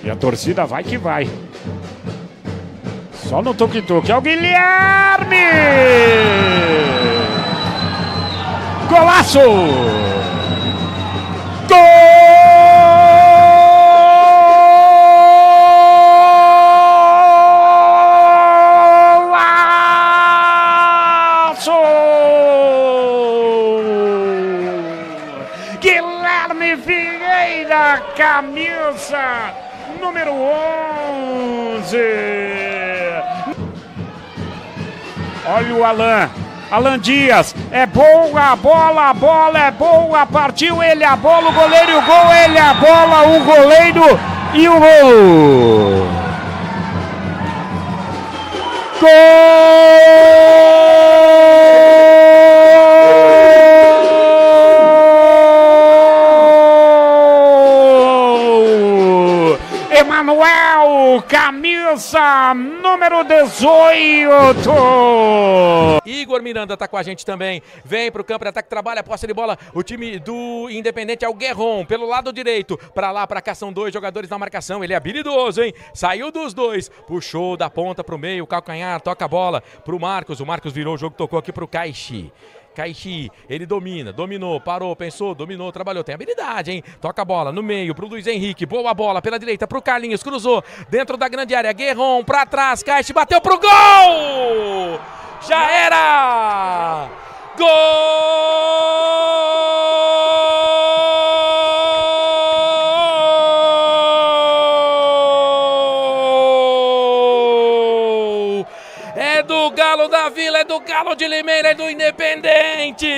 E a torcida vai que vai. Só no toque-toque. É o Guilherme! Golaço! Golaço! Guilherme Vieira, camisa número 11. Olha o Alan Dias, é boa a bola é boa, partiu ele, a bola, o goleiro e o gol, ele, a bola, o goleiro e o gol. Emanuel, camisa número 18. Igor Miranda tá com a gente também. Vem pro campo de ataque, trabalha a posse de bola. O time do Independente é o Guerron, pelo lado direito. Pra lá, pra cá, são dois jogadores na marcação. Ele é habilidoso, hein? Saiu dos dois. Puxou da ponta pro meio, calcanhar, toca a bola pro Marcos. O Marcos virou o jogo, tocou aqui pro Caixi. Ele dominou, parou, pensou, dominou, trabalhou, tem habilidade, hein? Toca a bola no meio pro Luiz Henrique, boa bola pela direita pro Carlinhos, cruzou dentro da grande área, Guerron pra trás, Caixi bateu pro gol! Já era! Gol! É do Galo da Vila, é do Galo de Limeira, é do Independente!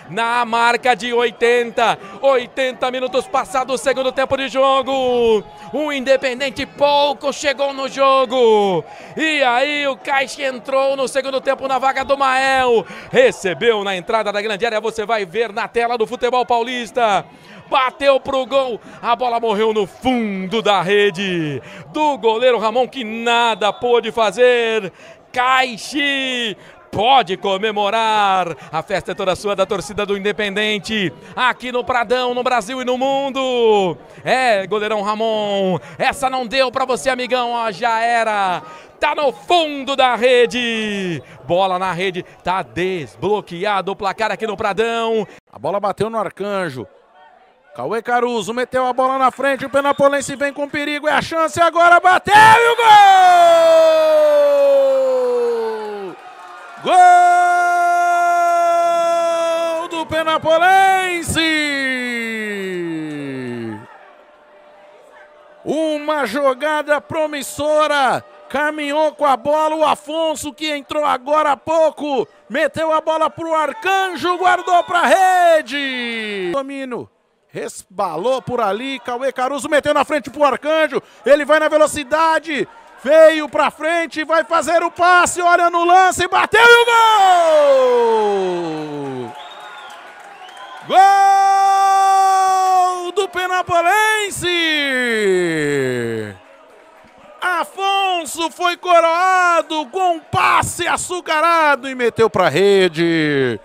Na marca de 80 minutos passados o segundo tempo de jogo. O Independente pouco chegou no jogo. E aí o Caixa entrou no segundo tempo na vaga do Mael. Recebeu na entrada da grande área, você vai ver na tela do Futebol Paulista. Bateu pro gol, a bola morreu no fundo da rede do goleiro Ramon, que nada pôde fazer. Caixa pode comemorar, a festa é toda sua, da torcida do Independente, aqui no Pradão, no Brasil e no mundo. É, goleirão Ramon, essa não deu pra você, amigão, ó, já era. Tá no fundo da rede, bola na rede, tá desbloqueado o placar aqui no Pradão. A bola bateu no Arcanjo. Cauê Caruso meteu a bola na frente, o Penapolense vem com perigo, é a chance agora, bateu e o gol! Gol do Penapolense! Uma jogada promissora, caminhou com a bola o Afonso, que entrou agora há pouco, meteu a bola pro Arcanjo, guardou pra rede! Domínio. Resbalou por ali, Cauê Caruso meteu na frente pro Arcanjo, ele vai na velocidade, veio pra frente, vai fazer o passe, olha no lance, bateu e o gol! Gol do Penapolense! Afonso foi coroado com um passe açucarado e meteu pra rede.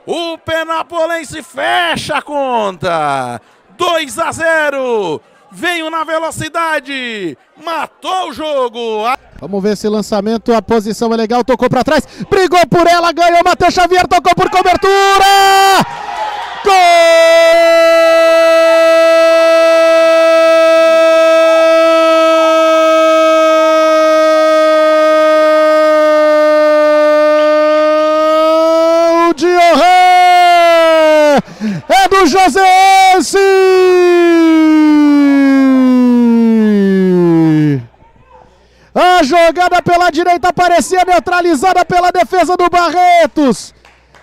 O Penapolense fecha a conta, 2-0, veio na velocidade, matou o jogo. Vamos ver esse lançamento, a posição é legal, tocou para trás, brigou por ela, ganhou, Matheus Xavier, tocou por cobertura, gol! É do Joséense! A jogada pela direita parecia neutralizada pela defesa do Barretos.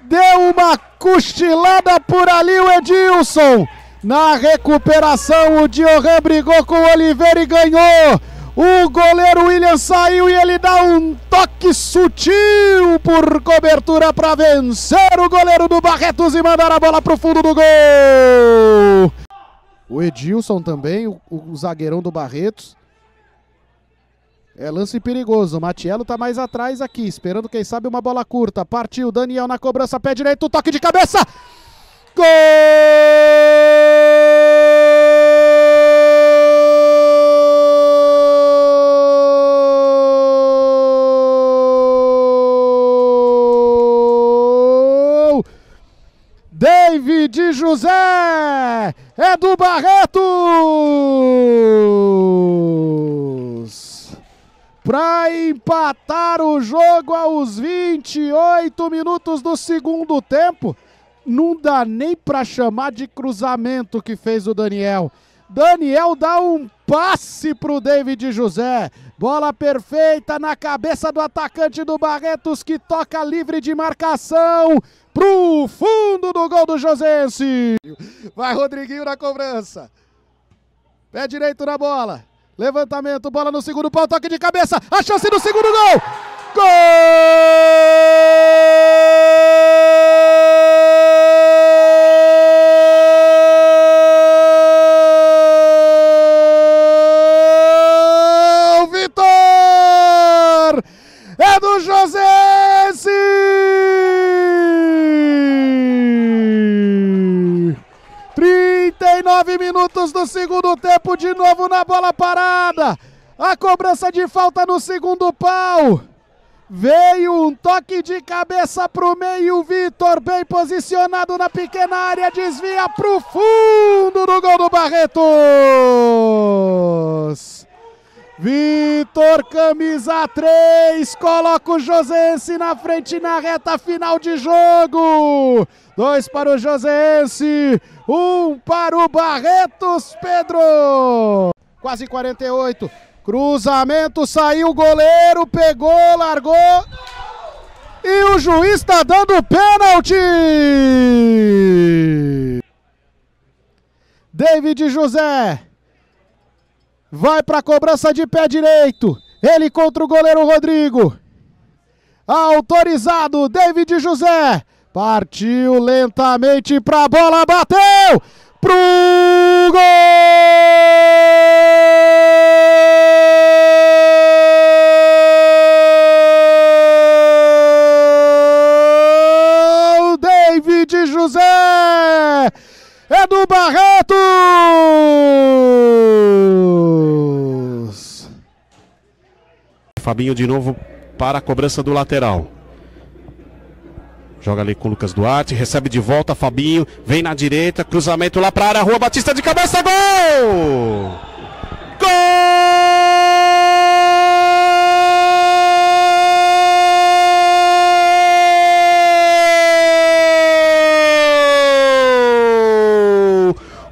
Deu uma cochilada por ali o Edilson. Na recuperação o Dioran brigou com o Oliveira e ganhou. O goleiro William saiu e ele dá um toque sutil por cobertura para vencer o goleiro do Barretos e mandar a bola para o fundo do gol. O Edilson também, o zagueirão do Barretos. É lance perigoso, o Matiello tá mais atrás aqui, esperando quem sabe uma bola curta. Partiu, Daniel na cobrança, pé direito, toque de cabeça. Gol! José, é do Barretos! Para empatar o jogo aos 28 minutos do segundo tempo. Não dá nem para chamar de cruzamento que fez o Daniel. Daniel dá um passe para o David José. Bola perfeita na cabeça do atacante do Barretos, que toca livre de marcação pro fundo do gol do Josense. Vai Rodriguinho na cobrança. Pé direito na bola. Levantamento, bola no segundo pau, toque de cabeça. A chance do segundo gol. Gol! É do Josense! 39 minutos do segundo tempo, de novo na bola parada. A cobrança de falta no segundo pau. Veio um toque de cabeça pro meio, Vitor bem posicionado na pequena área, desvia pro fundo do gol do Barretos. Vitor, camisa 3, coloca o Josense na frente na reta final de jogo. 2 para o Josense, 1 para o Barretos, Pedro. Quase 48, cruzamento, saiu o goleiro, pegou, largou. E o juiz está dando pênalti. David José vai para a cobrança de pé direito. Ele contra o goleiro Rodrigo. Autorizado, David José. Partiu lentamente para a bola, bateu pro gol! David José é do Barretos! Fabinho de novo para a cobrança do lateral. Joga ali com o Lucas Duarte, recebe de volta, Fabinho, vem na direita, cruzamento lá para a área, Rua Batista de cabeça, gol! Gol!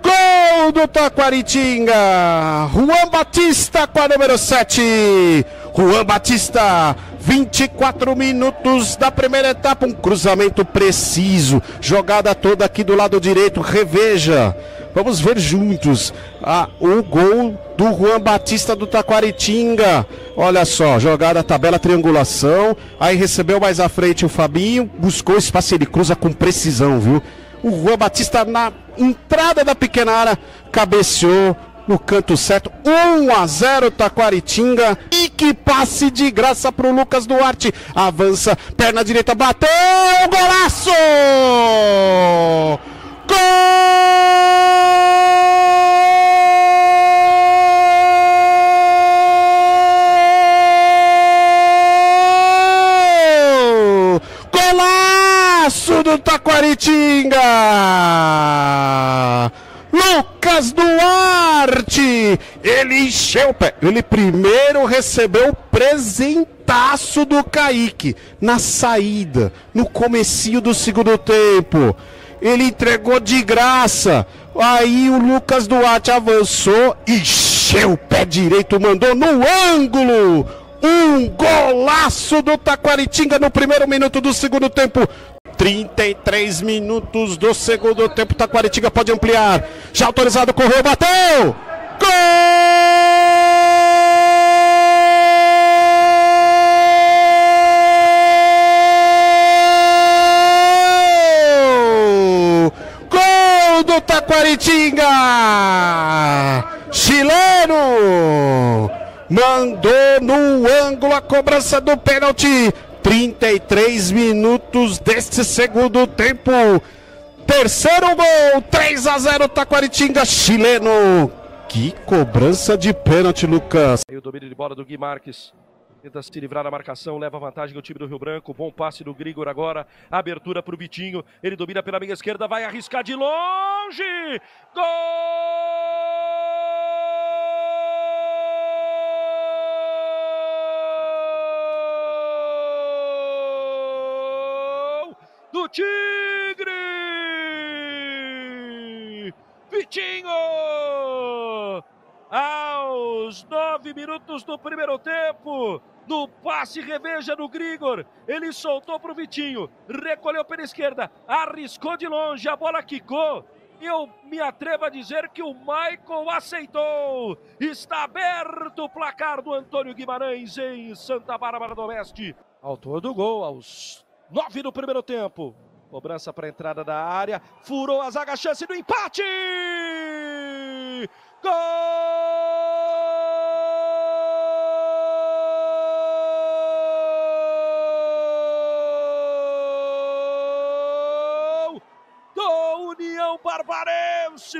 Gol do Taquaritinga! Juan Batista com a número 7. Juan Batista, 24 minutos da primeira etapa, um cruzamento preciso, jogada toda aqui do lado direito, reveja, vamos ver juntos o gol do Juan Batista do Taquaritinga. Olha só, jogada, tabela, triangulação, aí recebeu mais à frente o Fabinho, buscou espaço, ele cruza com precisão, viu? O Juan Batista na entrada da pequena área, cabeceou no canto certo, 1-0 Taquaritinga. E que passe de graça pro Lucas Duarte. Avança, perna direita, bateu, golaço! Gol! Golaço do Taquaritinga! Lucas Duarte, ele encheu o pé, ele primeiro recebeu o presentaço do Kaique, na saída, no comecinho do segundo tempo, ele entregou de graça, aí o Lucas Duarte avançou, encheu o pé direito, mandou no ângulo, um golaço do Taquaritinga no primeiro minuto do segundo tempo. 33 minutos do segundo tempo, Taquaritinga pode ampliar, já autorizado, correu, bateu, gol! Gol do Taquaritinga, chileno, mandou no ângulo a cobrança do pênalti. 33 minutos deste segundo tempo. Terceiro gol, 3-0 Taquaritinga, chileno. Que cobrança de pênalti, Lucas. Aí o domínio de bola do Gui Marques. Tenta se livrar da marcação, leva vantagem o time do Rio Branco. Bom passe do Grigor agora. Abertura para o Vitinho. Ele domina pela meia esquerda, vai arriscar de longe. Gol do Tigre! Vitinho! Aos 9 minutos do primeiro tempo, no passe reveja do Grigor, ele soltou para o Vitinho, recolheu pela esquerda, arriscou de longe, a bola quicou. Eu me atrevo a dizer que o Michael aceitou. Está aberto o placar do Antônio Guimarães em Santa Bárbara do Oeste. Autor do gol aos 9 do primeiro tempo. Cobrança para a entrada da área, furou a zaga, chance do empate! Gol do União Barbarense!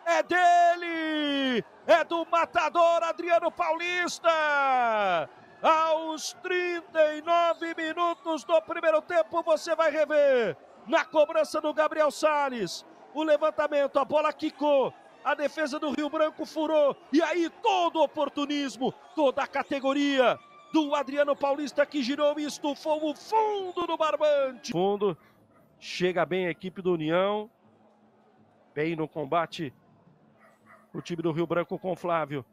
É dele! É do matador Adriano Paulista! Aos 39 minutos do primeiro tempo, você vai rever na cobrança do Gabriel Salles. O levantamento, a bola quicou, a defesa do Rio Branco furou, e aí todo o oportunismo, toda a categoria do Adriano Paulista que girou e estufou o fundo do barbante. Fundo, chega bem a equipe do União, bem no combate o time do Rio Branco com Flávio.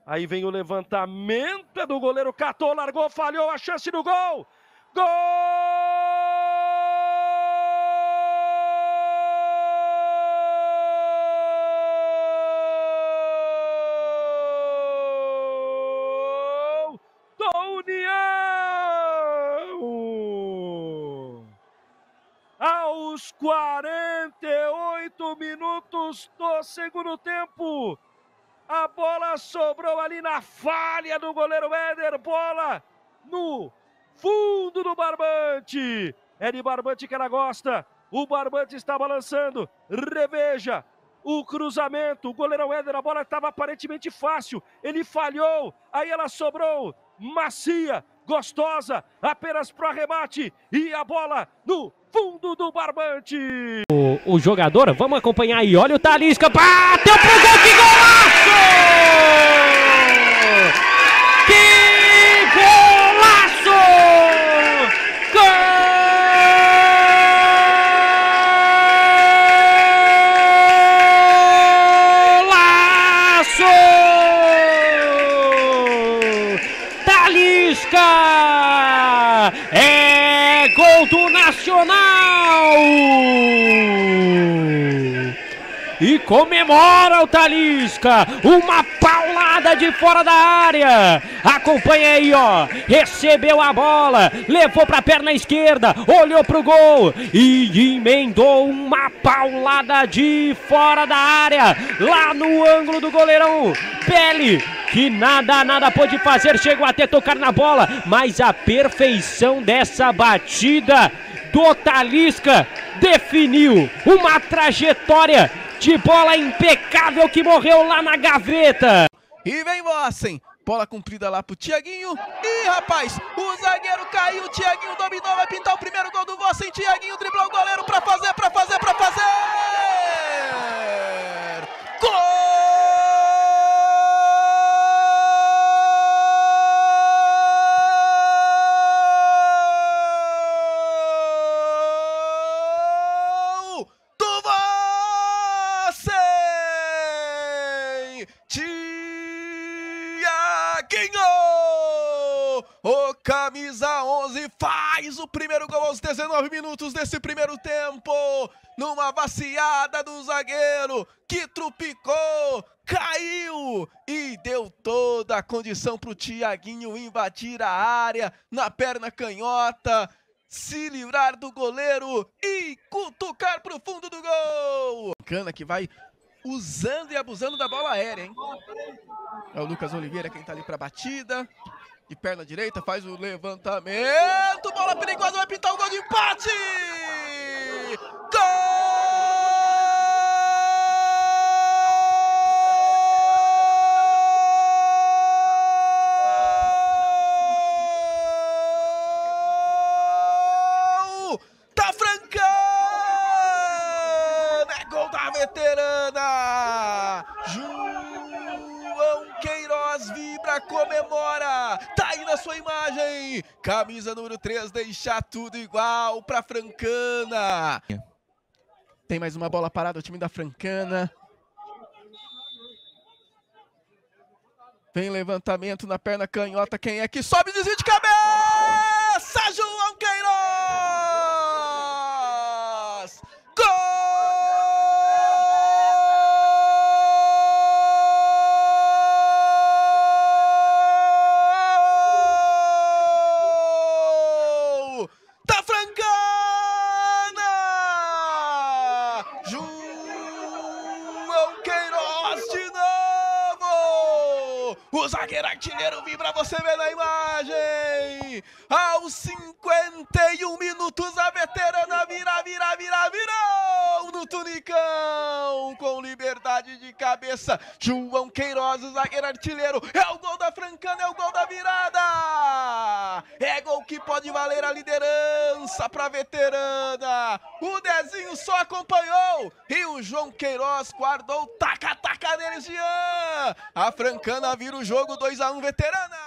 Aí vem o levantamento, é do goleiro, catou, largou, falhou, a chance do gol! Gol! Do União! Aos 48 minutos do segundo tempo, a bola sobrou ali na falha do goleiro Éder, bola no fundo do barbante. É de barbante que ela gosta, o barbante está balançando, reveja o cruzamento, o goleirão Éder, a bola estava aparentemente fácil, ele falhou, aí ela sobrou, macia, gostosa, apenas para o arremate, e a bola no fundo do barbante. O jogador, vamos acompanhar aí, olha o Talisca, bateu pro gol, que golaço! Que golaço! Golaço! Talisca! É gol do Nacional! E comemora o Talisca, uma paulada de fora da área, acompanha aí ó, recebeu a bola, levou para a perna esquerda, olhou pro gol e emendou uma paulada de fora da área, lá no ângulo do goleirão Pele, que nada pôde fazer, chegou até tocar na bola, mas a perfeição dessa batida do Talisca definiu uma trajetória de bola impecável que morreu lá na gaveta. E vem Vossen, bola comprida lá pro Thiaguinho. Ih, rapaz, o zagueiro caiu, o Thiaguinho dominou, vai pintar o primeiro gol do Vossen. Thiaguinho driblou o goleiro pra fazer. Gol! O camisa 11 faz o primeiro gol aos 19 minutos desse primeiro tempo, numa vaciada do zagueiro que trupicou, caiu e deu toda a condição para o Thiaguinho invadir a área na perna canhota, se livrar do goleiro e cutucar para o fundo do gol. Cana que vai usando e abusando da bola aérea, hein? É o Lucas Oliveira quem tá ali pra batida. De perna direita, faz o levantamento. Bola perigosa, vai pintar o gol de empate! Gol! veterana. João Queiroz vibra, comemora. Tá aí na sua imagem. Camisa número 3, deixa tudo igual pra Francana. Tem mais uma bola parada, o time da Francana. Vem levantamento na perna canhota. Quem é que sobe? Desvio de cabeça! João Queiroz! Gol! Da Francana! João Queiroz de novo! O zagueiro artilheiro vibra, você vê na imagem. Aos 51 minutos, a veterana virou no tunicão. Com liberdade de cabeça, João Queiroz, o zagueiro artilheiro. É o gol da Francana, é o gol da virada. É gol que pode valer a liderança pra veterana. O Dezinho só acompanhou e o João Queiroz guardou. Taca neles, Jean. A Francana vira o jogo, 2-1, veterana.